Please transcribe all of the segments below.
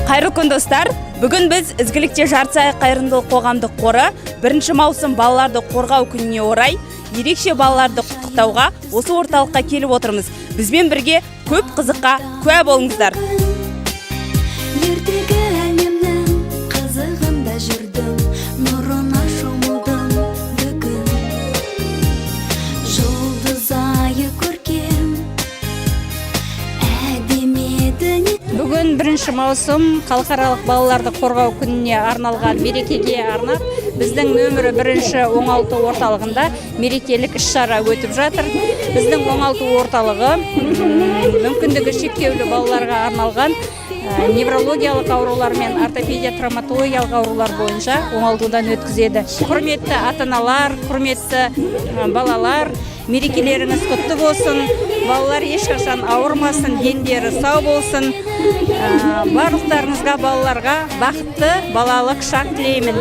Қайырлы күн достар. Бүгін біз Ізгілікте Жарты қайырымдылық қоғамдық қоры 1 маусым балаларды қорғау күніне орай ерекше балаларды құттықтауға осы орталыққа келіп отырмыз. Бізбен бірге көп қызыққа куә болыңыздар. Ертегі әлемнің қызығында жүрдім, нұрына шомылдым бүгін. Жұлдыз айы көркем, әдемі. Бүгін 1 маусым халықаралық балаларды қорғау күніне арналған мерекеге арнап, біздің нөмірі 1 оңалту орталығында мерекелік іс-шара өтіп жатыр. Біздің оңалту орталығы мүмкіндігі шектеулі балаларға арналған неврологиялық аурулар мен ортопедия травматологиялық аурулар бойынша оңалтудан өткізеді. Құрметті ата-аналар, құрметті балалар, мерекелеріңіз құтты болсын, балалар ешқашан ауырмасын, дендері сау болсын. Барлықтарыңызға, балаларға бақытты балалық шақ тілеймін.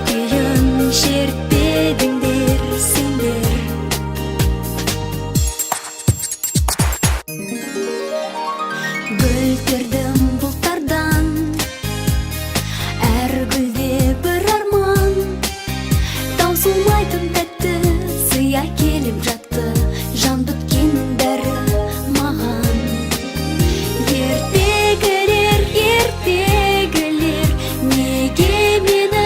Күйін шертпедіңдер сендер. Гүлдердім бұлттардан, әр гүлде бір арман. Таусылмайтын тәтті сыя келіп жатты, жан біткеннің бәрі маған. Ертегілер, неге мені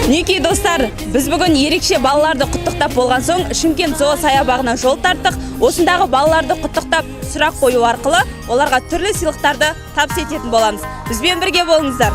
Неке достар, біз бүгін ерекше балаларды құттықтап болған соң Шымкент зоо саябағына жол тарттық. Осындағы балаларды құттықтап сұрақ қою арқылы оларға түрлі сыйлықтарды табыс ететін боламыз. Бізбен бірге болыңыздар.